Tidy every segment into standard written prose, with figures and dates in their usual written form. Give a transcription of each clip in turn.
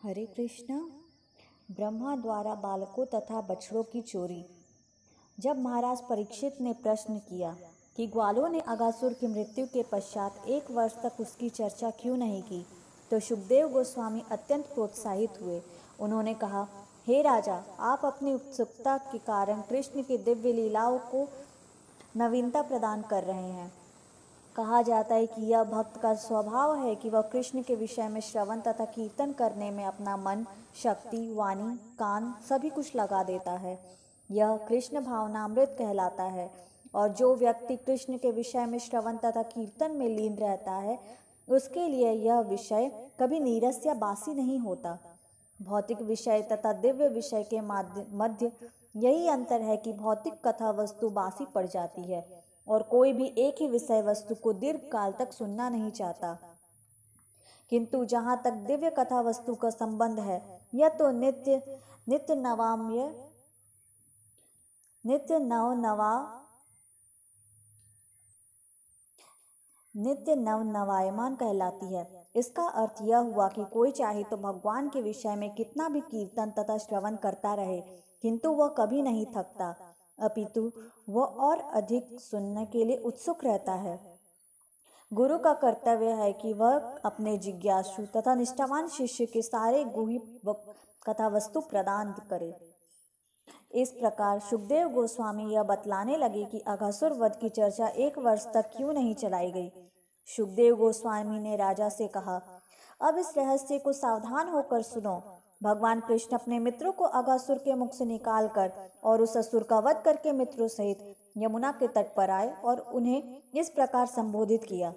हरे कृष्णा। ब्रह्मा द्वारा बालकों तथा बछड़ों की चोरी। जब महाराज परीक्षित ने प्रश्न किया कि ग्वालों ने अगासुर की मृत्यु के पश्चात 1 वर्ष तक उसकी चर्चा क्यों नहीं की, तो शुकदेव गोस्वामी अत्यंत प्रोत्साहित हुए। उन्होंने कहा, हे राजा, आप अपनी उत्सुकता के कारण कृष्ण की दिव्य लीलाओं को नवीनता प्रदान कर रहे हैं। कहा जाता है कि यह भक्त का स्वभाव है कि वह कृष्ण के विषय में श्रवण तथा कीर्तन करने में अपना मन, शक्ति, वाणी, कान सभी कुछ लगा देता है। यह कृष्ण भावनामृत कहलाता है। और जो व्यक्ति कृष्ण के विषय में श्रवण तथा कीर्तन में लीन रहता है, उसके लिए यह विषय कभी नीरस या बासी नहीं होता। भौतिक विषय तथा दिव्य विषय के मध्य यही अंतर है कि भौतिक कथा वस्तु बासी पड़ जाती है और कोई भी एक ही विषय वस्तु को दीर्घ काल तक सुनना नहीं चाहता। किंतु जहाँ तक दिव्य कथा वस्तु का संबंध है, यह तो नित्य नवनवायमान कहलाती है। इसका अर्थ यह हुआ कि कोई चाहे तो भगवान के विषय में कितना भी कीर्तन तथा श्रवण करता रहे, किंतु वह कभी नहीं थकता, अपितु वह और अधिक सुनने के लिए उत्सुक रहता है। गुरु का कर्तव्य है कि वह अपने जिज्ञासु तथा निष्ठावान शिष्य के सारे गुह्य कथा वस्तु प्रदान करे। इस प्रकार सुखदेव गोस्वामी यह बतलाने लगे कि अघासुर वध की चर्चा 1 वर्ष तक क्यों नहीं चलाई गई। सुखदेव गोस्वामी ने राजा से कहा, अब इस रहस्य को सावधान होकर सुनो। भगवान कृष्ण अपने मित्रों को अघासुर के मुख से निकालकर और उस असुर का वध करके मित्रों सहित यमुना के तट पर आए और उन्हें इस प्रकार संबोधित किया,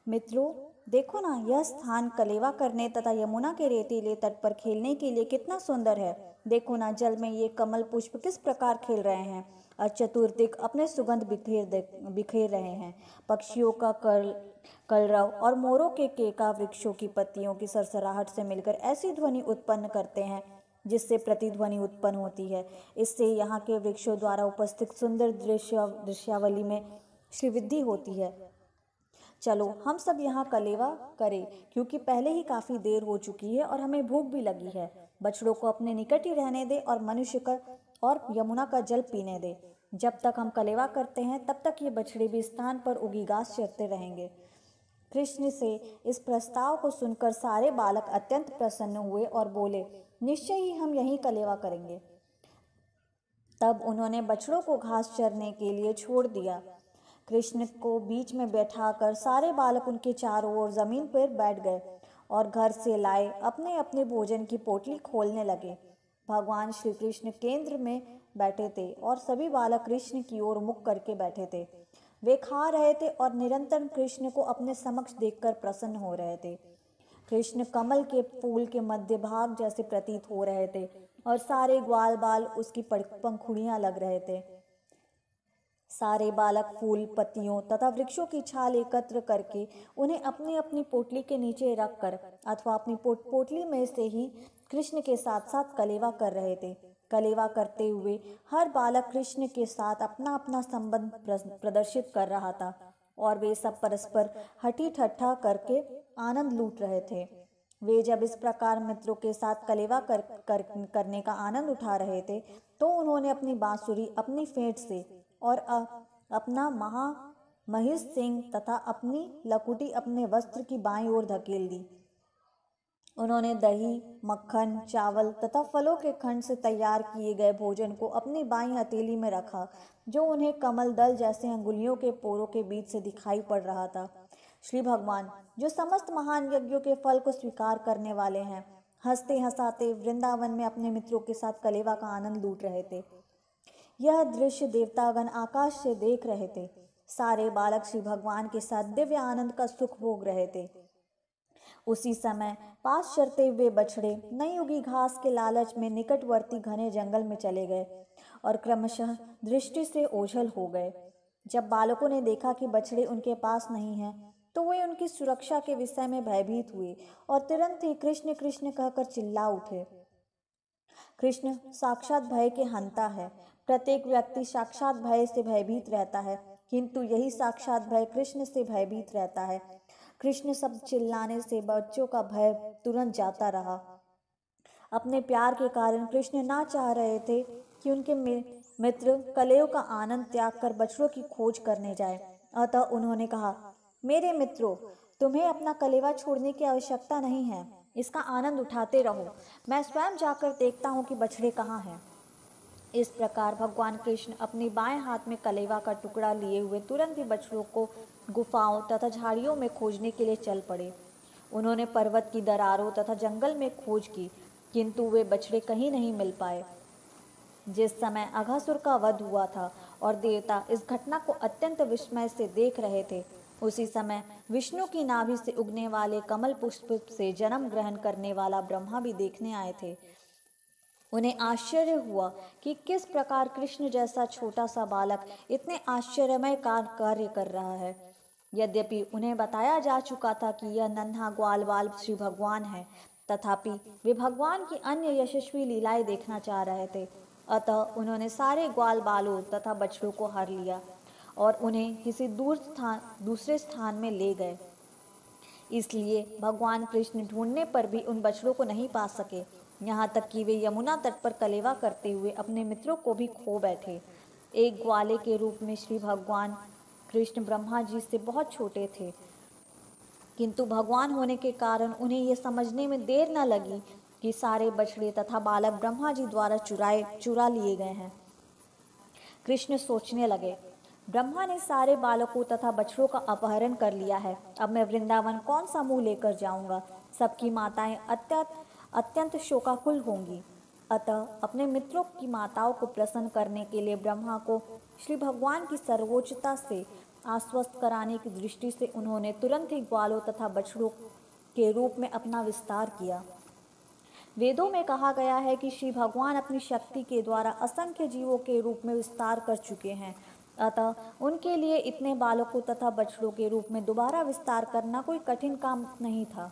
मित्रों, देखो ना, यह स्थान कलेवा करने तथा यमुना के रेतीले तट पर खेलने के लिए कितना सुंदर है। देखो ना, जल में ये कमल पुष्प किस प्रकार खेल रहे हैं और चतुर्दिक अपने सुगंध बिखेर रहे हैं। पक्षियों का कलरव और मोरों के केका वृक्षों की पत्तियों की सरसराहट से मिलकर ऐसी ध्वनि उत्पन्न करते हैं जिससे प्रतिध्वनि उत्पन्न होती है। इससे यहाँ के वृक्षों द्वारा उपस्थित सुंदर दृश्यावली में श्रीवृद्धि होती है। चलो हम सब यहाँ कलेवा करें, क्योंकि पहले ही काफी देर हो चुकी है और हमें भूख भी लगी है। बछड़ों को अपने निकट ही रहने दे और मनुष्य का और यमुना का जल पीने दे। जब तक हम कलेवा करते हैं तब तक ये बछड़े भी स्थान पर उगी घास चरते रहेंगे। कृष्ण से इस प्रस्ताव को सुनकर सारे बालक अत्यंत प्रसन्न हुए और बोले, निश्चय ही हम यहीं कलेवा करेंगे। तब उन्होंने बछड़ों को घास चरने के लिए छोड़ दिया। कृष्ण को बीच में बैठाकर सारे बालक उनके चारों ओर जमीन पर बैठ गए और घर से लाए अपने अपने भोजन की पोटली खोलने लगे। भगवान श्री कृष्ण केंद्र में बैठे थे और सभी बालक कृष्ण की ओर मुख करके बैठे थे। वे खा रहे थे और निरंतर कृष्ण को अपने समक्ष देखकर प्रसन्न हो रहे थे। कृष्ण कमल के फूल के मध्य भाग जैसे प्रतीत हो रहे थे और सारे ग्वाल बाल उसकी पंखुड़ियां लग रहे थे। सारे बालक फूल, पत्तियों तथा वृक्षों की छाल एकत्र करके उन्हें अपनी अपनी पोटली के नीचे रखकर अथवा अपनी पोटली में से ही कृष्ण के साथ साथ कलेवा कर रहे थे। कलेवा करते हुए हर बालक कृष्ण के साथ अपना अपना संबंध प्रदर्शित कर रहा था और वे सब परस्पर हठी ठट्ठा करके आनंद लूट रहे थे। वे जब इस प्रकार मित्रों के साथ कलेवा करने का आनंद उठा रहे थे, तो उन्होंने अपनी बांसुरी अपनी फेंट से और अपना महिष सिंह तथा अपनी लकुटी अपने वस्त्र की बाईं ओर धकेल दी। उन्होंने दही, मक्खन, चावल तथा फलों के खंड से तैयार किए गए भोजन को अपनी बाईं हथेली में रखा, जो उन्हें कमल दल जैसे अंगुलियों के पोरों के बीच से दिखाई पड़ रहा था। श्री भगवान, जो समस्त महान यज्ञों के फल को स्वीकार करने वाले हैं, हंसते हंसाते वृंदावन में अपने मित्रों के साथ कलेवा का आनंद लूट रहे थे। यह दृश्य देवतागण आकाश से देख रहे थे। सारे बालक श्री भगवान के साथ दिव्य आनंद का सुख भोग रहे थे। उसी समय पास चरते हुए बछड़े नई उगी घास के लालच में निकटवर्ती घने जंगल में चले गए और क्रमशः दृष्टि से ओझल हो गए। जब बालकों ने देखा कि बछड़े उनके पास नहीं हैं, तो वे उनकी सुरक्षा के विषय में भयभीत हुए और तुरंत ही कृष्ण कृष्ण कहकर चिल्ला उठे। कृष्ण साक्षात भय के हंता है। प्रत्येक व्यक्ति साक्षात भय से भयभीत रहता है, किंतु यही साक्षात भय कृष्ण से भयभीत रहता है। कृष्ण शब्द चिल्लाने से बच्चों का भय तुरंत जाता रहा। अपने प्यार के कारण कृष्ण ना चाह रहे थे कि उनके मित्र कलेव का आनंद त्याग कर बछड़ों की खोज करने जाए। अतः उन्होंने कहा, मेरे मित्रों, तुम्हें अपना कलेवा छोड़ने की आवश्यकता नहीं है, इसका आनंद उठाते रहो। मैं स्वयं जाकर देखता हूँ कि बछड़े कहाँ हैं। इस प्रकार भगवान कृष्ण अपने बाएं हाथ में कलेवा का टुकड़ा लिए हुए तुरंत ही बछड़ों को गुफाओं तथा झाड़ियों में खोजने के लिए चल पड़े। उन्होंने पर्वत की दरारों तथा जंगल में खोज की, किंतु वे बछड़े कहीं नहीं मिल पाए। जिस समय अघासुर का वध हुआ था और देवता इस घटना को अत्यंत विस्मय से देख रहे थे, उसी समय विष्णु की नाभि से उगने वाले कमल पुष्प से जन्म ग्रहण करने वाला ब्रह्मा भी देखने आए थे। उन्हें आश्चर्य हुआ कि किस प्रकार कृष्ण जैसा छोटा सा बालक इतने आश्चर्यमय कार्य कर रहा है। यद्यपि उन्हें बताया जा चुका था कि यह नन्हा ग्वाल बाल श्री भगवान है, तथापि वे भगवान की अन्य यशस्वी लीलाएं देखना चाह रहे थे। अतः उन्होंने सारे ग्वाल बालों तथा बछड़ों को हर लिया और उन्हें किसी दूसरे स्थान में ले गए। इसलिए भगवान कृष्ण ढूंढने पर भी उन बछड़ों को नहीं पा सके। यहाँ तक कि वे यमुना तट पर कलेवा करते हुए अपने मित्रों को भी खो बैठे। एक ग्वाले के रूप में श्री भगवान कृष्ण ब्रह्मा जी से बहुत छोटे थे, किंतु भगवान होने के कारण उन्हें यह समझने में देर न लगी कि सारे बछड़े तथा बालक ब्रह्मा जी द्वारा चुरा लिए गए हैं। कृष्ण सोचने लगे, ब्रह्मा ने सारे बालकों तथा बछड़ों का अपहरण कर लिया है। अब मैं वृंदावन कौन सा मुंह लेकर जाऊंगा? सबकी माताएं अत्यंत शोकाकुल होंगी। अतः अपने मित्रों की माताओं को प्रसन्न करने के लिए ब्रह्मा को श्री भगवान की सर्वोच्चता से आश्वस्त कराने की दृष्टि से उन्होंने तुरंत ही ग्वालों तथा बछड़ों के रूप में अपना विस्तार किया। वेदों में कहा गया है कि श्री भगवान अपनी शक्ति के द्वारा असंख्य जीवों के रूप में विस्तार कर चुके हैं। अतः उनके लिए इतने बालकों तथा बछड़ों के रूप में दोबारा विस्तार करना कोई कठिन काम नहीं था।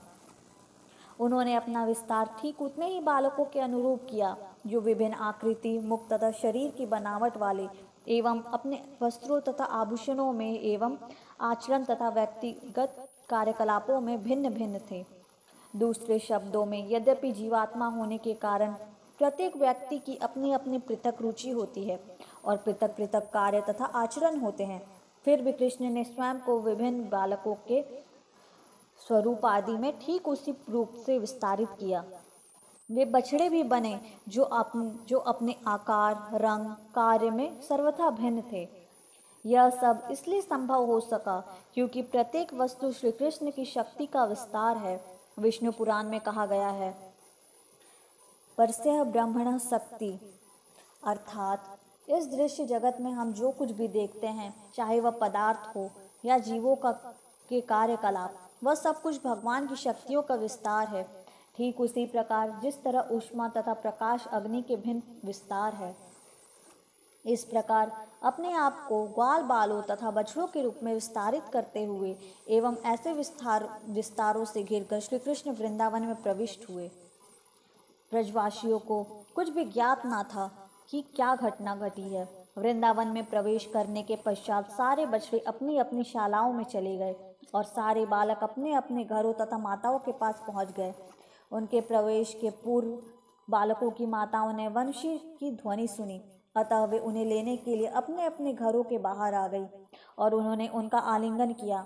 उन्होंने अपना विस्तार ठीक उतने ही बालकों के अनुरूप किया, जो विभिन्न आकृति, मुख तथा शरीर की बनावट वाले एवं अपने वस्त्रों तथा आभूषणों में एवं आचरण तथा व्यक्तिगत कार्यकलापों में भिन्न भिन्न थे। दूसरे शब्दों में, यद्यपि जीवात्मा होने के कारण प्रत्येक व्यक्ति की अपनी अपनी पृथक रुचि होती है और पृथक पृथक कार्य तथा आचरण होते हैं, फिर भी कृष्ण ने स्वयं को विभिन्न बालकों के स्वरूप आदि में ठीक उसी रूप से विस्तारित किया। वे बछड़े भी बने जो अपने आकार, रंग, कार्य में सर्वथा भिन्न थे। यह सब इसलिए संभव हो सका क्योंकि प्रत्येक वस्तु श्री कृष्ण की शक्ति का विस्तार है। विष्णु पुराण में कहा गया है, परस्यः ब्रह्मणः शक्ति, अर्थात इस दृश्य जगत में हम जो कुछ भी देखते हैं, चाहे वह पदार्थ हो या जीवों के कार्यकलाप, वह सब कुछ भगवान की शक्तियों का विस्तार है। ठीक उसी प्रकार जिस तरह ऊष्मा तथा प्रकाश अग्नि के भिन्न विस्तार है, इस प्रकार अपने आप को ग्वाल बालों तथा बछड़ों के रूप में विस्तारित करते हुए एवं ऐसे विस्तारों से घिरकर श्री कृष्ण वृंदावन में प्रविष्ट हुए। ब्रजवासियों को कुछ भी ज्ञात न था कि क्या घटना घटी है। वृंदावन में प्रवेश करने के पश्चात सारे बछड़े अपनी अपनी शालाओं में चले गए और सारे बालक अपने अपने घरों तथा माताओं के पास पहुंच गए। उनके प्रवेश के पूर्व बालकों की माताओं ने वंशी की ध्वनि सुनी, अतः वे उन्हें लेने के लिए अपने अपने घरों के बाहर आ गई और उन्होंने उनका आलिंगन किया।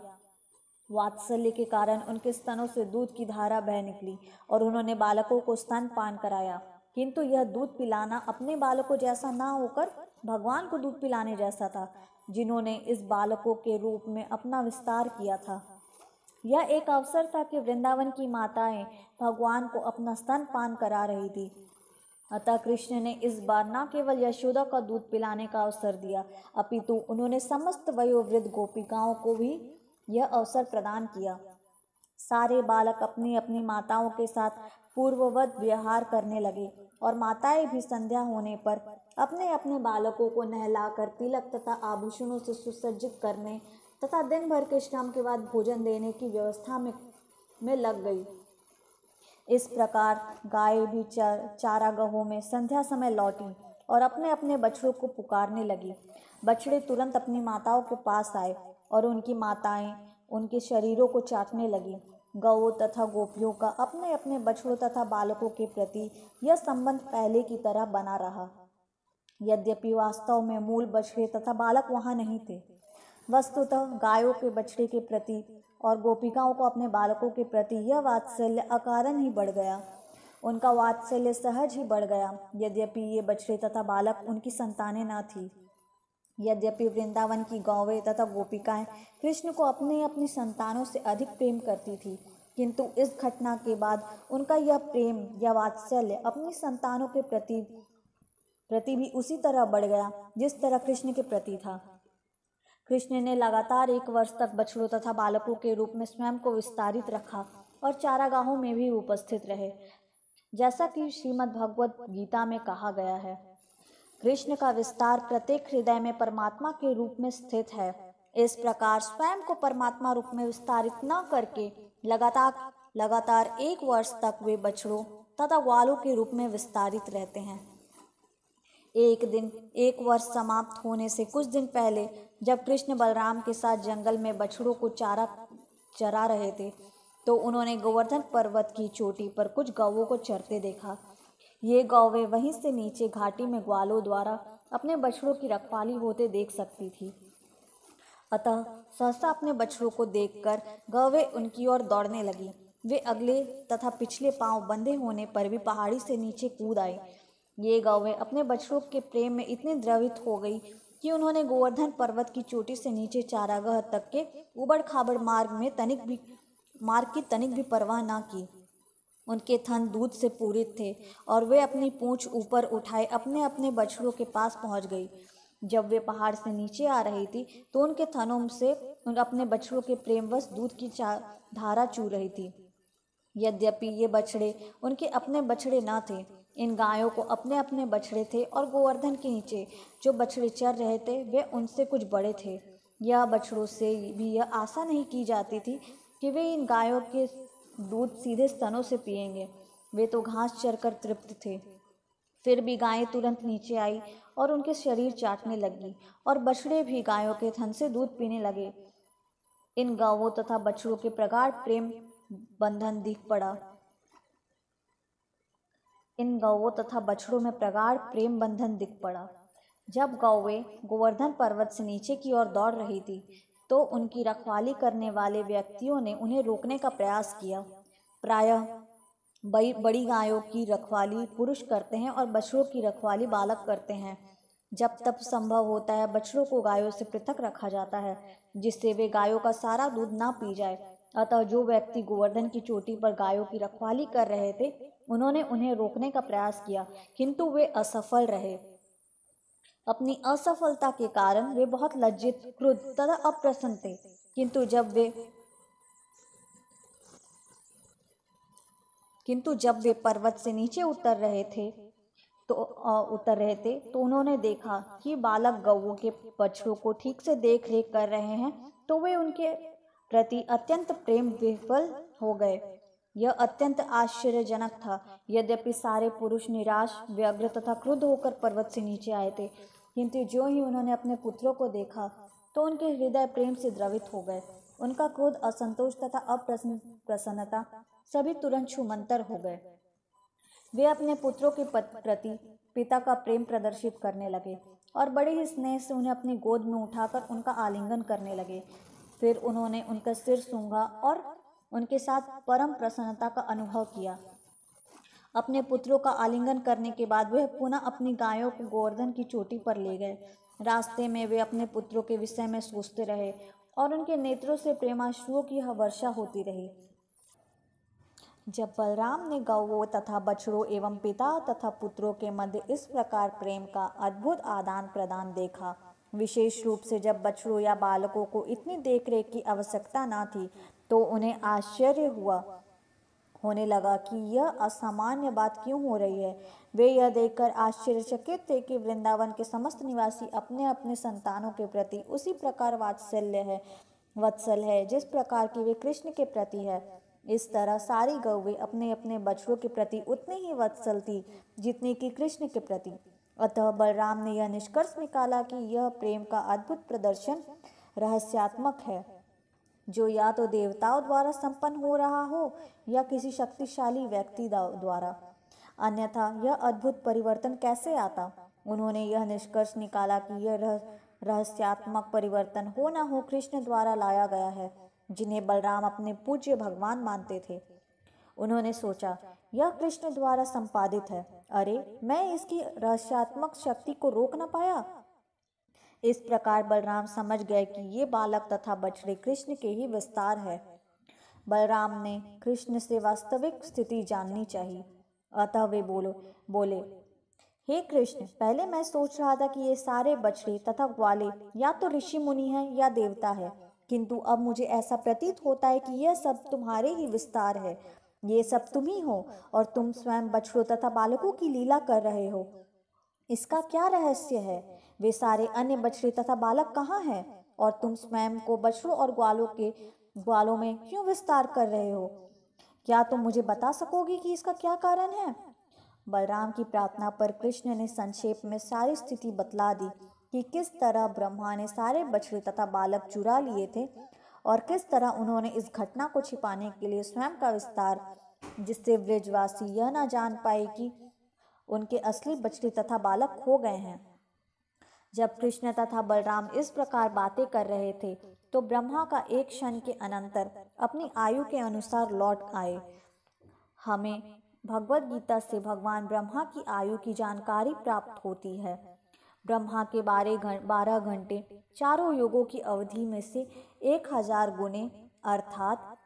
वात्सल्य के कारण उनके स्तनों से दूध की धारा बह निकली और उन्होंने बालकों को स्तनपान कराया, किंतु यह दूध पिलाना अपने बालकों जैसा ना होकर भगवान को दूध पिलाने जैसा था, जिन्होंने इस बालकों के रूप में अपना विस्तार किया था। यह एक अवसर था कि वृंदावन की माताएं भगवान को अपना स्तनपान करा रही थी। अतः कृष्ण ने इस बार न केवल यशोदा का दूध पिलाने का अवसर दिया, अपितु उन्होंने समस्त वयोवृद्ध गोपिकाओं को भी यह अवसर प्रदान किया। सारे बालक अपनी अपनी माताओं के साथ पूर्ववत व्यवहार करने लगे और माताएं भी संध्या होने पर अपने अपने बालकों को नहलाकर तिलक तथा आभूषणों से सुसज्जित करने तथा दिन भर के श्रम के बाद भोजन देने की व्यवस्था में लग गई। इस प्रकार गाय भी चारागाहों में संध्या समय लौटी और अपने अपने बछड़ों को पुकारने लगी। बछड़े तुरंत अपनी माताओं के पास आए और उनकी माताएं उनके शरीरों को चाटने लगी। गौ तथा गोपियों का अपने अपने बछड़ों तथा बालकों के प्रति यह संबंध पहले की तरह बना रहा। यद्यपि वास्तव में मूल बछड़े तथा बालक वहां नहीं थे। वस्तुतः गायों के बछड़े के प्रति और गोपिकाओं को अपने बालकों के प्रति यह वात्सल्य अकारण ही बढ़ गया। उनका वात्सल्य सहज ही बढ़ गया, यद्यपि ये बछड़े तथा बालक उनकी संतानें न थी। यद्यपि वृंदावन की गौवें तथा गोपिकाएं कृष्ण को अपने अपनी संतानों से अधिक प्रेम करती थी, किंतु इस घटना के बाद उनका यह प्रेम या वात्सल्य अपनी संतानों के प्रति भी उसी तरह बढ़ गया जिस तरह कृष्ण के प्रति था। कृष्ण ने लगातार 1 वर्ष तक बछड़ों तथा बालकों के रूप में स्वयं को विस्तारित रखा और चारागाहों में भी उपस्थित रहे, जैसा कि श्रीमद् भगवत गीता में कहा गया है। कृष्ण का विस्तार प्रत्येक हृदय में परमात्मा के रूप में स्थित है। इस प्रकार स्वयं को परमात्मा रूप में विस्तारित न करके लगातार 1 वर्ष तक वे बछड़ों तथा ग्वालों के रूप में विस्तारित रहते हैं। एक दिन 1 वर्ष समाप्त होने से कुछ दिन पहले जब कृष्ण बलराम के साथ जंगल में बछड़ों को चरा रहे थे, तो उन्होंने गोवर्धन पर्वत की चोटी पर कुछ गौवों को चरते देखा। ये गौवें वहीं से नीचे घाटी में ग्वालों द्वारा अपने बछड़ों की रखवाली होते देख सकती थी। अतः सहसा अपने बछड़ों को देखकर गौवें उनकी ओर दौड़ने लगी। वे अगले तथा पिछले पांव बंधे होने पर भी पहाड़ी से नीचे कूद आई। ये गौवें अपने बछड़ों के प्रेम में इतनी द्रवित हो गई कि उन्होंने गोवर्धन पर्वत की चोटी से नीचे चारागाह तक के उबड़ खाबड़ मार्ग की तनिक भी परवाह न की। उनके थन दूध से पूरित थे और वे अपनी पूंछ ऊपर उठाए अपने अपने बछड़ों के पास पहुंच गई। जब वे पहाड़ से नीचे आ रही थी तो उनके थनों से अपने बछड़ों के प्रेमवश दूध की धारा चू रही थी। यद्यपि ये बछड़े उनके अपने बछड़े न थे, इन गायों को अपने अपने बछड़े थे और गोवर्धन के नीचे जो बछड़े चर रहे थे वे उनसे कुछ बड़े थे। यह बछड़ों से भी यह आशा नहीं की जाती थी कि वे इन गायों के दूध सीधे स्तनों से पिएंगे। वे तो घास चरकर तृप्त थे। फिर भी गायें तुरंत नीचे आई और उनके शरीर चाटने लगी और बछड़े भी गायों के थन से दूध पीने लगे। इन गौवों तथा बछड़ों के प्रगाढ़ प्रेम बंधन दिख पड़ा। इन गौवों तथा बछड़ों में प्रगाढ़ प्रेम बंधन दिख पड़ा। जब गौवें गोवर्धन पर्वत से नीचे की ओर दौड़ रही थी तो उनकी रखवाली करने वाले व्यक्तियों ने उन्हें रोकने का प्रयास किया। प्रायः बड़ी गायों की रखवाली पुरुष करते हैं और बछड़ों की रखवाली बालक करते हैं। जब तक संभव होता है बछड़ों को गायों से पृथक रखा जाता है, जिससे वे गायों का सारा दूध ना पी जाए। अतः जो व्यक्ति गोवर्धन की चोटी पर गायों की रखवाली कर रहे थे, उन्होंने उन्हें रोकने का प्रयास किया, किंतु वे असफल रहे। अपनी असफलता के कारण वे बहुत लज्जित, क्रुद्ध तथा अप्रसन्न थे। किंतु जब वे पर्वत से नीचे उतर रहे थे तो उन्होंने देखा कि बालक गौओं के बछड़ों को ठीक से देख रेख कर रहे हैं, तो वे उनके प्रति अत्यंत प्रेम विह्वल हो गए। यह अत्यंत आश्चर्यजनक था। यद्यपि सारे पुरुष निराश, व्यग्र तथा क्रुद्ध होकर पर्वत से नीचे आए थे, किंतु जो ही उन्होंने अपने पुत्रों को देखा तो उनके हृदय प्रेम से द्रवित हो गए। उनका क्रोध, असंतोष तथा अप्रसन्नता सभी तुरंत छूमंतर हो गए। वे अपने पुत्रों के प्रति पिता का प्रेम प्रदर्शित करने लगे और बड़े ही स्नेह से उन्हें अपनी गोद में उठाकर उनका आलिंगन करने लगे। फिर उन्होंने उनका सिर सूंघा और उनके साथ परम प्रसन्नता का अनुभव किया। अपने पुत्रों का आलिंगन करने के बाद वे पुनः अपनी गायों को गोवर्धन की चोटी पर ले गए। रास्ते में वे अपने पुत्रों के विषय में सोचते रहे और उनके नेत्रों से प्रेमाश्रुओं की वर्षा होती रही। जब बलराम ने गौओं तथा बछड़ों एवं पिता तथा पुत्रों के मध्य इस प्रकार प्रेम का अद्भुत आदान प्रदान देखा, विशेष रूप से जब बछड़ों या बालकों को इतनी देखरेख की आवश्यकता न थी, तो उन्हें आश्चर्य होने लगा कि यह असामान्य बात क्यों हो रही है। वे यह देखकर आश्चर्यचकित थे कि वृंदावन के समस्त निवासी अपने अपने संतानों के प्रति उसी प्रकार वत्सल है जिस प्रकार की वे कृष्ण के प्रति है। इस तरह सारी गौवें अपने अपने बछड़ों के प्रति उतनी ही वत्सल थी जितनी कि कृष्ण के प्रति। अतः बलराम ने यह निष्कर्ष निकाला कि यह प्रेम का अद्भुत प्रदर्शन रहस्यात्मक है। जो या तो देवताओं द्वारा संपन्न हो रहा हो या किसी शक्तिशाली व्यक्ति द्वारा, अन्यथा यह अद्भुत परिवर्तन कैसे आता। उन्होंने यह निष्कर्ष निकाला कि यह रहस्यात्मक परिवर्तन हो न हो कृष्ण द्वारा लाया गया है, जिन्हें बलराम अपने पूज्य भगवान मानते थे। उन्होंने सोचा, यह कृष्ण द्वारा संपादित है, अरे मैं इसकी रहस्यात्मक शक्ति को रोक न पाया। इस प्रकार बलराम समझ गए कि ये बालक तथा बछड़े कृष्ण के ही विस्तार है। बलराम ने कृष्ण से वास्तविक स्थिति जाननी चाहिए, अतः वे बोले, हे कृष्ण, पहले मैं सोच रहा था कि ये सारे बछड़े तथा ग्वाले या तो ऋषि मुनि हैं या देवता है, किंतु अब मुझे ऐसा प्रतीत होता है कि यह सब तुम्हारे ही विस्तार है। ये सब तुम ही हो और तुम स्वयं बछड़ों तथा बालकों की लीला कर रहे हो। इसका क्या रहस्य है? वे सारे अन्य बछड़े तथा बालक कहाँ हैं और तुम स्वयं को बछड़ों और ग्वालों में क्यों विस्तार कर रहे हो? क्या तुम मुझे बता सकोगे कि इसका क्या कारण है? बलराम की प्रार्थना पर कृष्ण ने संक्षेप में सारी स्थिति बतला दी कि किस तरह ब्रह्मा ने सारे बछड़े तथा बालक चुरा लिए थे और किस तरह उन्होंने इस घटना को छिपाने के लिए स्वयं का विस्तार, जिससे ब्रजवासी यह न जान पाए कि उनके असली बछड़े तथा बालक खो गए हैं। जब कृष्ण तथा बलराम इस प्रकार बातें कर रहे थे तो ब्रह्मा का एक क्षण के अनंतर अपनी आयु के अनुसार लौट आए। हमें भगवद गीता से भगवान ब्रह्मा की आयु की जानकारी प्राप्त होती है। ब्रह्मा के 12 घंटे चारों युगों की अवधि में से 1000 गुने अर्थात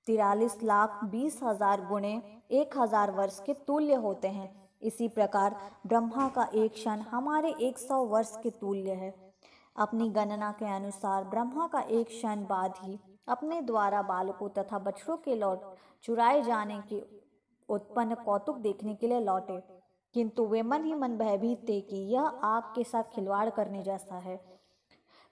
43,20,000 गुणे 1000 वर्ष के तुल्य होते हैं। इसी प्रकार ब्रह्मा का एक क्षण हमारे 100 वर्ष के तुल्य है। अपनी गणना के अनुसार ब्रह्मा का एक क्षण बाद ही अपने द्वारा बालकों तथा बछड़ों के चुराए जाने के उत्पन्न कौतुक देखने के लिए लौटे, किंतु वे मन ही मन भयभीत थे कि यह आग के साथ खिलवाड़ करने जैसा है।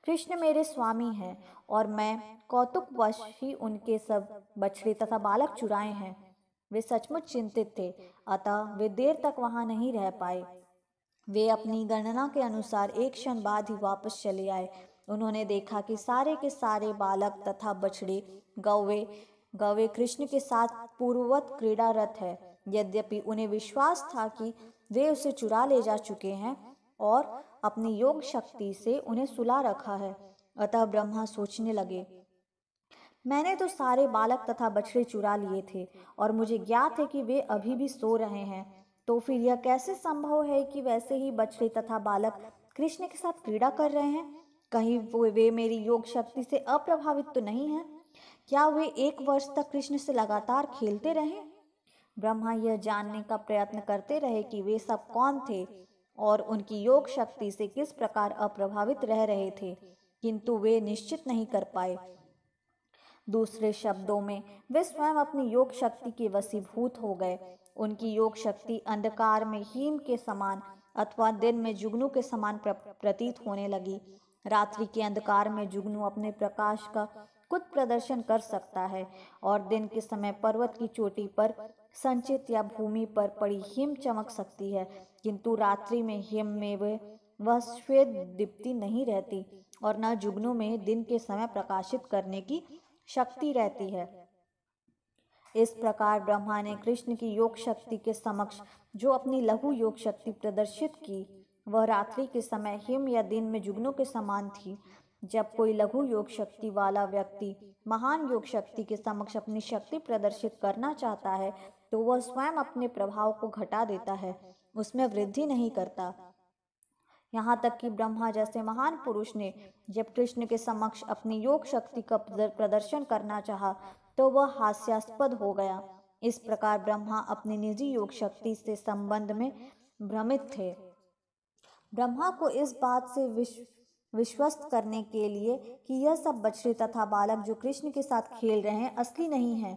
कृष्ण मेरे स्वामी हैं और मैं कौतुकवश ही उनके सब बछड़े तथा बालक चुराए हैं। वे सचमुच चिंतित थे, अतः वे देर तक वहां नहीं रह पाए। वे अपनी गणना के अनुसार एक क्षण बाद ही वापस चले आए। उन्होंने देखा कि सारे के सारे बालक तथा बछड़े गौवे कृष्ण के साथ पूर्ववत क्रीड़ारत है। यद्यपि उन्हें विश्वास था कि वे उसे चुरा ले जा चुके हैं और अपनी योग शक्ति से उन्हें सुला रखा है। अतः ब्रह्मा सोचने लगे, मैंने तो सारे बालक तथा बछड़े चुरा लिए थे और मुझे ज्ञात है कि वे अभी भी सो रहे हैं, तो फिर यह कैसे संभव है कि वैसे ही बछड़े तथा बालक कृष्ण के साथ क्रीड़ा कर रहे हैं? कहीं वे मेरी योग शक्ति से अप्रभावित तो नहीं हैं? क्या वे 1 वर्ष तक कृष्ण से लगातार खेलते रहे? ब्रह्मा यह जानने का प्रयत्न करते रहे कि वे सब कौन थे और उनकी योग शक्ति से किस प्रकार अप्रभावित रह रहे थे, किंतु वे निश्चित नहीं कर पाए। दूसरे शब्दों में वे स्वयं अपनी योग शक्ति के वशीभूत हो गए। उनकी योग शक्ति अंधकार में हिम के समान अथवा दिन में जुगनू के समान प्रतीत होने लगी। रात्रि के अंधकार में जुगनू अपने प्रकाश का कुछ प्रदर्शन कर सकता है और दिन के समय पर्वत की चोटी पर संचित या भूमि पर पड़ी हिम चमक सकती है, किंतु रात्रि में हिम में वह श्वेत दीप्ति नहीं रहती और न जुगनू में दिन के समय प्रकाशित करने की शक्ति रहती है। इस प्रकार ब्रह्मा ने कृष्ण की योग शक्ति के समक्ष जो अपनी लघु योग शक्ति प्रदर्शित की, वह रात्रि के समय हिम या दिन में जुगनू के समान थी। जब कोई लघु योग शक्ति वाला व्यक्ति महान योग शक्ति के समक्ष अपनी शक्ति प्रदर्शित करना चाहता है तो वह स्वयं अपने प्रभाव को घटा देता है, उसमें वृद्धि नहीं करता। यहाँ तक कि ब्रह्मा जैसे महान पुरुष ने जब कृष्ण के समक्ष अपनी योग शक्ति का प्रदर्शन करना चाहा तो वह हास्यास्पद हो गया। इस प्रकार ब्रह्मा अपनी निजी योग शक्ति से संबंध में भ्रमित थे। ब्रह्मा को इस बात से विश्वस्त करने के लिए कि यह सब बछड़े तथा बालक जो कृष्ण के साथ खेल रहे हैं असली नहीं हैं,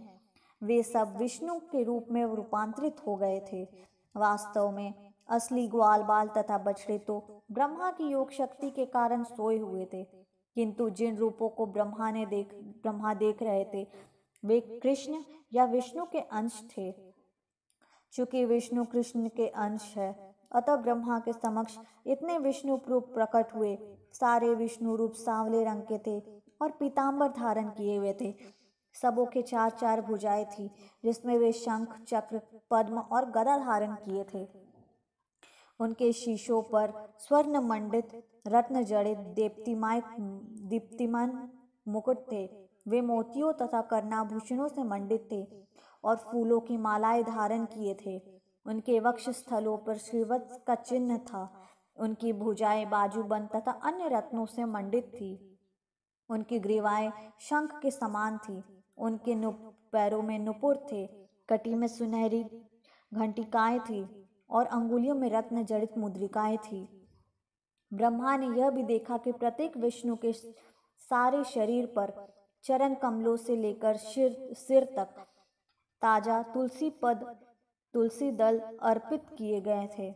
वे सब विष्णु के रूप में रूपांतरित हो गए थे। वास्तव में असली ग्वाल बाल तथा बछड़े तो ब्रह्मा की योग शक्ति के कारण सोए हुए थे, किंतु जिन रूपों को ब्रह्मा देख रहे थे वे कृष्ण या विष्णु के अंश थे। चूंकि विष्णु कृष्ण के अंश है, अतः ब्रह्मा के समक्ष इतने विष्णु रूप प्रकट हुए सारे विष्णु रूप सांवले रंग के थे और पीतांबर धारण किए हुए थे। सबों के चार चार भुजाएं थी, जिसमें वे शंख, चक्र, पद्म और गदा धारण किए थे। उनके शीशों पर स्वर्ण मंडित, रत्न जड़ित, दीप्तिमान मुकुट थे। वे मोतियों तथा कर्णाभूषणों से मंडित थे और फूलों की मालाएं धारण किए थे। उनके वक्ष स्थलों पर श्रीवत्स का चिन्ह था। उनकी भुजाएं बाजूबंद तथा अन्य रत्नों से मंडित थी। उनकी ग्रीवाएं शंख के समान थी। उनके पैरों में नुपुर थे। कटी में सुनहरी घंटिकाएं थी और अंगुलियों में रत्न जड़ित मुद्रिकाएं थी। ब्रह्मा ने यह भी देखा कि प्रत्येक विष्णु के सारे शरीर पर चरण कमलों से लेकर सिर तक ताजा तुलसी दल अर्पित किए गए थे।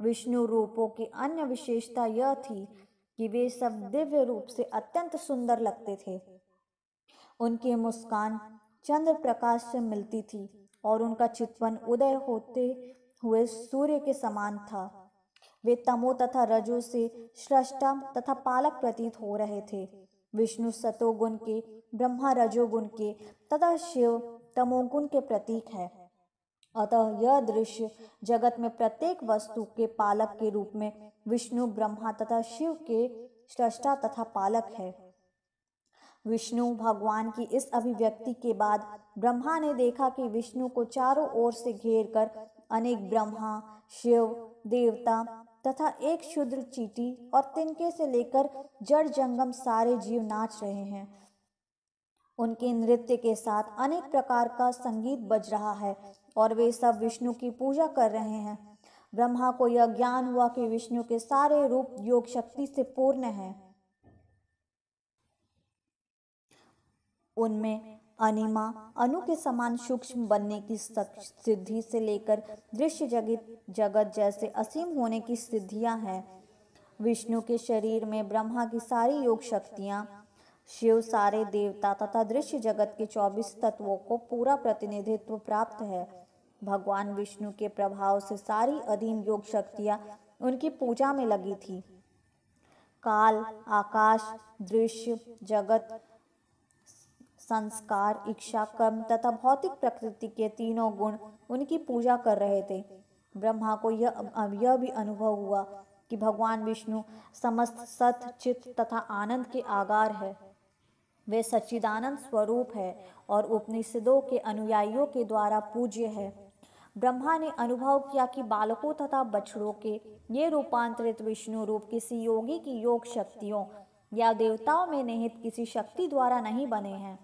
विष्णु रूपों की अन्य विशेषता यह थी कि वे सब दिव्य रूप से अत्यंत सुंदर लगते थे। उनकी मुस्कान चंद्र प्रकाश से मिलती थी और उनका चितवन उदय होते हुए सूर्य के समान था। वे तमो तथा रजो से सृष्टा तथा पालक प्रतीत हो रहे थे। विष्णु सतोगुण के, ब्रह्मा रजोगुण के तथा शिव तमोगुण के प्रतीक है। अतः यह दृश्य जगत में प्रत्येक वस्तु के पालक के रूप में विष्णु, ब्रह्मा तथा शिव के सृष्टा तथा पालक है। विष्णु भगवान की इस अभिव्यक्ति के बाद ब्रह्मा ने देखा कि विष्णु को चारों ओर से घेर कर अनेक ब्रह्मा, शिव, देवता तथा एक क्षुद्र चींटी और तिनके से लेकर जड़ जंगम सारे जीव नाच रहे हैं। उनके नृत्य के साथ अनेक प्रकार का संगीत बज रहा है और वे सब विष्णु की पूजा कर रहे हैं। ब्रह्मा को यह ज्ञान हुआ कि विष्णु के सारे रूप योग शक्ति से पूर्ण हैं। उनमें अनिमा, अणु के समान सूक्ष्म बनने की सिद्धि से लेकर दृश्य जगत जैसे असीम होने की सिद्धियां हैं। विष्णु के शरीर में ब्रह्मा की सारी योग शक्तियां, शिव सारे देवता तथा दृश्य जगत के 24 तत्वों को पूरा प्रतिनिधित्व प्राप्त है। भगवान विष्णु के प्रभाव से सारी अधीन योग शक्तियां उनकी पूजा में लगी थी। काल, आकाश, दृश्य जगत, संस्कार, इच्छा, कर्म तथा भौतिक प्रकृति के तीनों गुण उनकी पूजा कर रहे थे। ब्रह्मा को यह भी अनुभव हुआ कि भगवान विष्णु समस्त सत, चित तथा आनंद के आगार है। वे सच्चिदानंद स्वरूप है और उपनिषदों के अनुयायियों के द्वारा पूज्य है। ब्रह्मा ने अनुभव किया कि बालकों तथा बछड़ों के ये रूपांतरित विष्णु रूप किसी योगी की योग शक्तियों या देवताओं में निहित किसी शक्ति द्वारा नहीं बने हैं।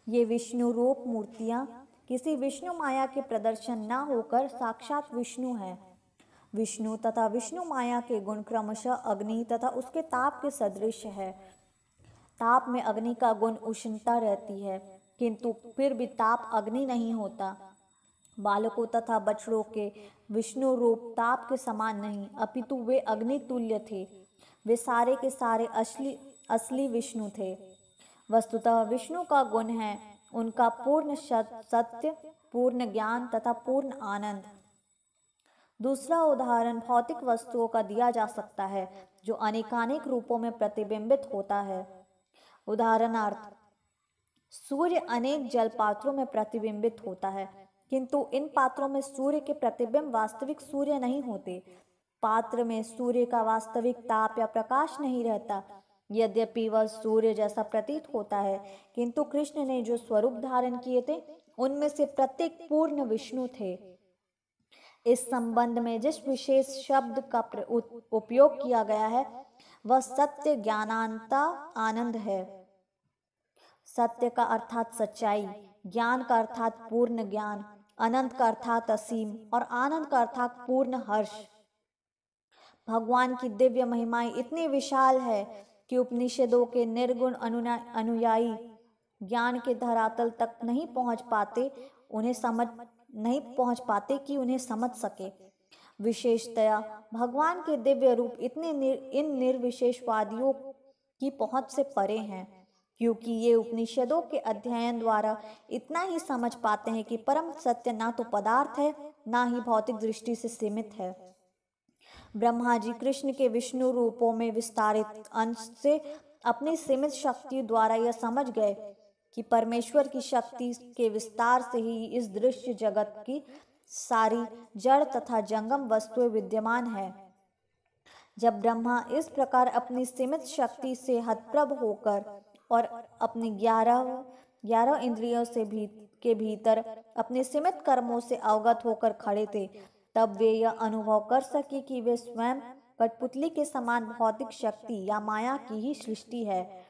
ये विष्णु रूप मूर्तियां किसी विष्णु माया के प्रदर्शन न होकर साक्षात विष्णु है। विष्णु तथा विष्णु माया के गुण क्रमशः अग्नि तथा उसके ताप के सदृश है। ताप में अग्नि का गुण उष्णता रहती है, किंतु फिर भी ताप अग्नि नहीं होता। बालकों तथा बछड़ों के विष्णु रूप ताप के समान नहीं, अपितु वे अग्नि तुल्य थे। वे सारे के सारे असली विष्णु थे। वस्तुतः विष्णु का गुण है उनका पूर्ण सत्य, पूर्ण ज्ञान तथा पूर्ण आनंद। दूसरा उदाहरण भौतिक वस्तुओं का दिया जा सकता है जो अनेकानेक रूपों में प्रतिबिंबित होता है। उदाहरणार्थ, सूर्य अनेक जल पात्रों में प्रतिबिंबित होता है, किंतु इन पात्रों में सूर्य के प्रतिबिंब वास्तविक सूर्य नहीं होते। पात्र में सूर्य का वास्तविक ताप या प्रकाश नहीं रहता, यद्यपि वह सूर्य जैसा प्रतीत होता है, किंतु कृष्ण ने जो स्वरूप धारण किए थे उनमें से प्रत्येक पूर्ण विष्णु थे। इस संबंध में जिस विशेष शब्द का उपयोग किया गया है वह सत्य ज्ञानांता आनंद है। सत्य का अर्थात सच्चाई, ज्ञान का अर्थात पूर्ण ज्ञान, अनंत का अर्थात असीम और आनंद का अर्थात पूर्ण हर्ष। भगवान की दिव्य महिमाएं इतनी विशाल है कि उपनिषदों के निर्गुण अनुयायी ज्ञान के धरातल तक नहीं पहुंच पाते कि उन्हें समझ सके। विशेषतया भगवान के दिव्य रूप इन निर्विशेषवादियों की पहुंच से परे हैं, क्योंकि ये उपनिषदों के अध्ययन द्वारा इतना ही समझ पाते हैं कि परम सत्य ना तो पदार्थ है, ना ही भौतिक दृष्टि से सीमित है। ब्रह्मा जी कृष्ण के विष्णु रूपों में विस्तारित अंश से अपनी सीमित शक्ति द्वारा यह समझ गए कि परमेश्वर की शक्ति के विस्तार से ही इस दृश्य जगत की सारी जड़ तथा जंगम वस्तुएं विद्यमान है। जब ब्रह्मा इस प्रकार अपनी सीमित शक्ति से हतप्रभ होकर और अपनी 11 इंद्रियों से के भीतर अपने सीमित कर्मों से अवगत होकर खड़े थे, तब वे यह अनुभव कर सके कि वे स्वयं कठपुतली के समान भौतिक शक्ति या माया की ही सृष्टि है।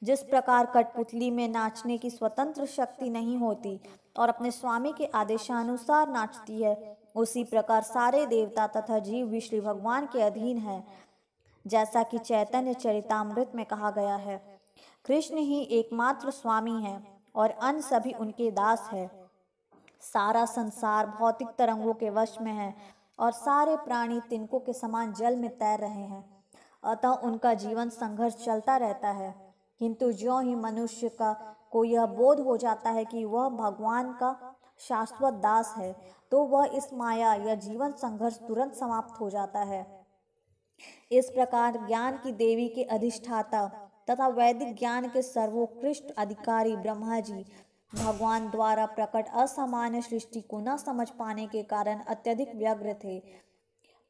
जिस प्रकार कठपुतली में नाचने की स्वतंत्र शक्ति नहीं होती और अपने स्वामी के आदेशानुसार नाचती है, उसी प्रकार सारे देवता तथा जीव भी श्री भगवान के अधीन है। जैसा कि चैतन्य चरितामृत में कहा गया है, कृष्ण ही एकमात्र स्वामी है और अन्य सभी उनके दास है। सारा संसार भौतिक तरंगों के वश में है और सारे प्राणी तिनकों के समान जल में तैर रहे हैं, अतः उनका जीवन संघर्ष चलता रहता है। किंतु ज्यों ही मनुष्य को यह बोध हो जाता है कि वह भगवान का शाश्वत दास है, तो वह इस माया या जीवन संघर्ष तुरंत समाप्त हो जाता है। इस प्रकार ज्ञान की देवी के अधिष्ठाता तथा वैदिक ज्ञान के सर्वोत्कृष्ट अधिकारी ब्रह्मा जी भगवान द्वारा प्रकट असामान्य सृष्टि को न समझ पाने के कारण अत्यधिक व्यग्र थे।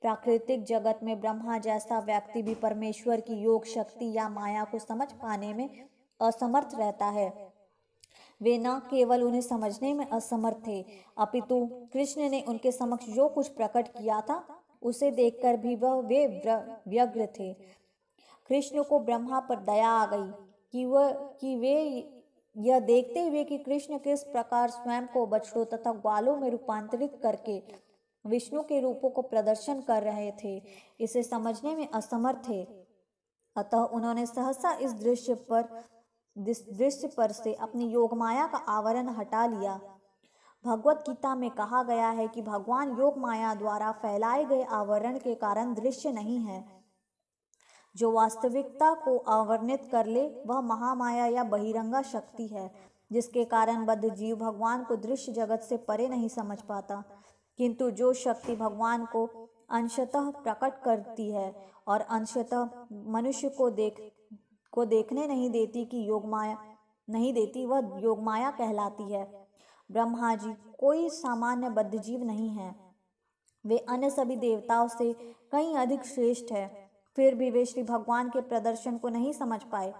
प्राकृतिक जगत में ब्रह्मा जैसा व्यक्ति भी परमेश्वर की योग शक्ति या माया को समझ पाने में असमर्थ रहता है। वे न केवल उन्हें समझने में असमर्थ थे, अपितु कृष्ण ने उनके समक्ष जो कुछ प्रकट किया था उसे देखकर भी वे व्यग्र थे। कृष्ण को ब्रह्मा पर दया आ गई कि वे यह देखते हुए कि कृष्ण किस प्रकार स्वयं को बछड़ों तथा ग्वालों में रूपांतरित करके विष्णु के रूपों को प्रदर्शन कर रहे थे, इसे समझने में असमर्थ थे। अतः उन्होंने सहसा इस दृश्य पर से अपनी योग माया का आवरण हटा लिया। भगवत गीता में कहा गया है कि भगवान योग माया द्वारा फैलाए गए आवरण के कारण दृश्य नहीं है। जो वास्तविकता को आवर्णित कर ले वह महामाया या बहिरंगा शक्ति है, जिसके कारण बद्ध जीव भगवान को दृश्य जगत से परे नहीं समझ पाता। किंतु जो शक्ति भगवान को अंशतः प्रकट करती है और अंशतः मनुष्य को देखने नहीं देती कि वह योग माया कहलाती है। ब्रह्मा जी कोई सामान्य बद्ध जीव नहीं है, वे अन्य सभी देवताओं से कहीं अधिक श्रेष्ठ है, फिर भी वे श्री भगवान के प्रदर्शन को नहीं समझ पाए।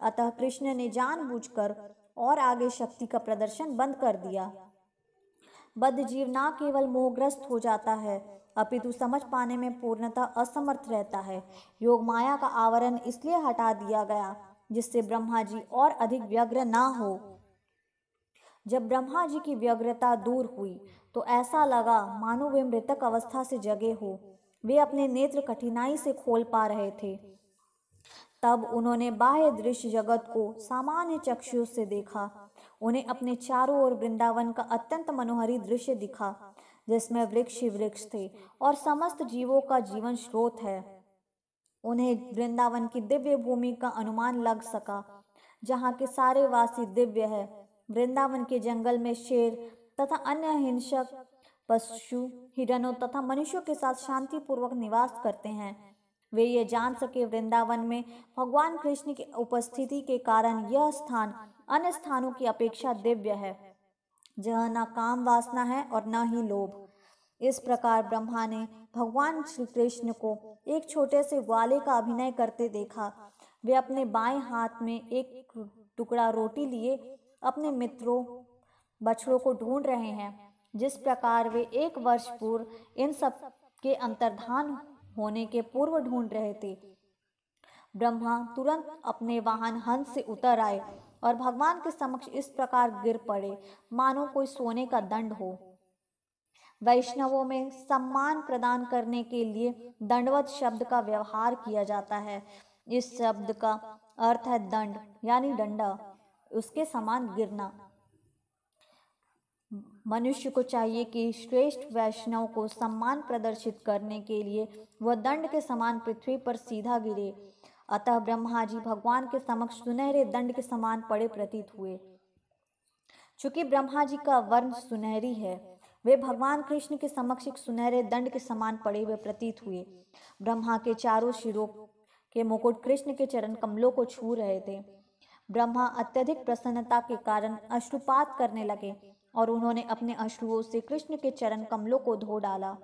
अतः कृष्ण ने जानबूझकर और आगे शक्ति का प्रदर्शन बंद कर दिया। बद्ध जीव न केवल मोहग्रस्त हो जाता है, अपितु समझ पाने में पूर्णतः असमर्थ रहता है। योग माया का आवरण इसलिए हटा दिया गया जिससे ब्रह्मा जी और अधिक व्यग्र ना हो। जब ब्रह्मा जी की व्यग्रता दूर हुई तो ऐसा लगा मानो वे मृतक अवस्था से जगे हो। वे अपने नेत्र कठिनाई से खोल पा रहे थे। तब उन्होंने बाह्य दृश्य जगत को सामान्य चक्षु से देखा। उन्हें अपने चारों ओर वृंदावन का अत्यंत मनोहरी दृश्य दिखा, जिसमें वृक्ष ही वृक्ष थे और समस्त जीवों का जीवन स्रोत है। उन्हें वृंदावन की दिव्य भूमि का अनुमान लग सका, जहाँ के सारे वासी दिव्य है। वृंदावन के जंगल में शेर तथा अन्य हिंसक पशु हिरणों तथा मनुष्यों के साथ शांतिपूर्वक निवास करते हैं। वे ये जान सके वृंदावन में भगवान कृष्ण की उपस्थिति के कारण यह स्थान अन्य स्थानों की अपेक्षा दिव्य है, जहाँ न काम वासना है और न ही लोभ। इस प्रकार ब्रह्मा ने भगवान श्री कृष्ण को एक छोटे से ग्वाले का अभिनय करते देखा। वे अपने बाएं हाथ में एक टुकड़ा रोटी लिए अपने मित्रों बछड़ों को ढूंढ रहे हैं, जिस प्रकार वे 1 वर्ष पूर्व इन सब के अंतर्धान होने के पूर्व ढूंढ रहे थे। ब्रह्मा तुरंत अपने वाहन हंस से उतर आए और भगवान के समक्ष इस प्रकार गिर पड़े मानो कोई सोने का दंड हो। वैष्णवों में सम्मान प्रदान करने के लिए दंडवत शब्द का व्यवहार किया जाता है। इस शब्द का अर्थ है दंड यानी डंडा, उसके समान गिरना। मनुष्य को चाहिए कि श्रेष्ठ वैष्णव को सम्मान प्रदर्शित करने के लिए वह दंड के समान पृथ्वी पर सीधा गिरे। अतः ब्रह्मा जी भगवान के समक्ष सुनहरे दंड के समान पड़े प्रतीत हुए। चूंकि ब्रह्मा जी का वर्ण सुनहरी है, वे भगवान कृष्ण के समक्ष एक सुनहरे दंड के समान पड़े हुए प्रतीत हुए। ब्रह्मा के चारों शिरों के मुकुट कृष्ण के चरण कमलों को छू रहे थे। ब्रह्मा अत्यधिक प्रसन्नता के कारण अश्रुपात करने लगे और उन्होंने अपने अश्रुओं से कृष्ण के चरण कमलों को धो डाला।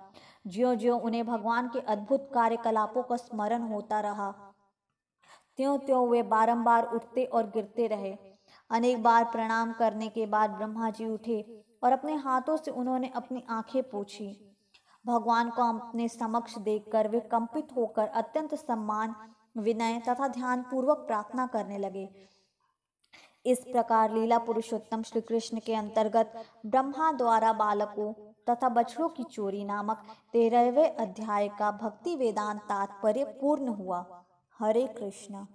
ज्यों ज्यों उन्हें भगवान के अद्भुत कार्यकलापों का स्मरण होता रहा, त्यों त्यों वे बारंबार उठते और गिरते रहे। अनेक बार प्रणाम करने के बाद ब्रह्मा जी उठे और अपने हाथों से उन्होंने अपनी आंखें पोंछी। भगवान को अपने समक्ष देखकर वे कंपित होकर अत्यंत सम्मान, विनय तथा ध्यान पूर्वक प्रार्थना करने लगे। इस प्रकार लीला पुरुषोत्तम श्री कृष्ण के अंतर्गत ब्रह्मा द्वारा बालकों तथा बछड़ों की चोरी नामक 13वें अध्याय का भक्ति वेदांत तात्पर्य पूर्ण हुआ। हरे कृष्ण।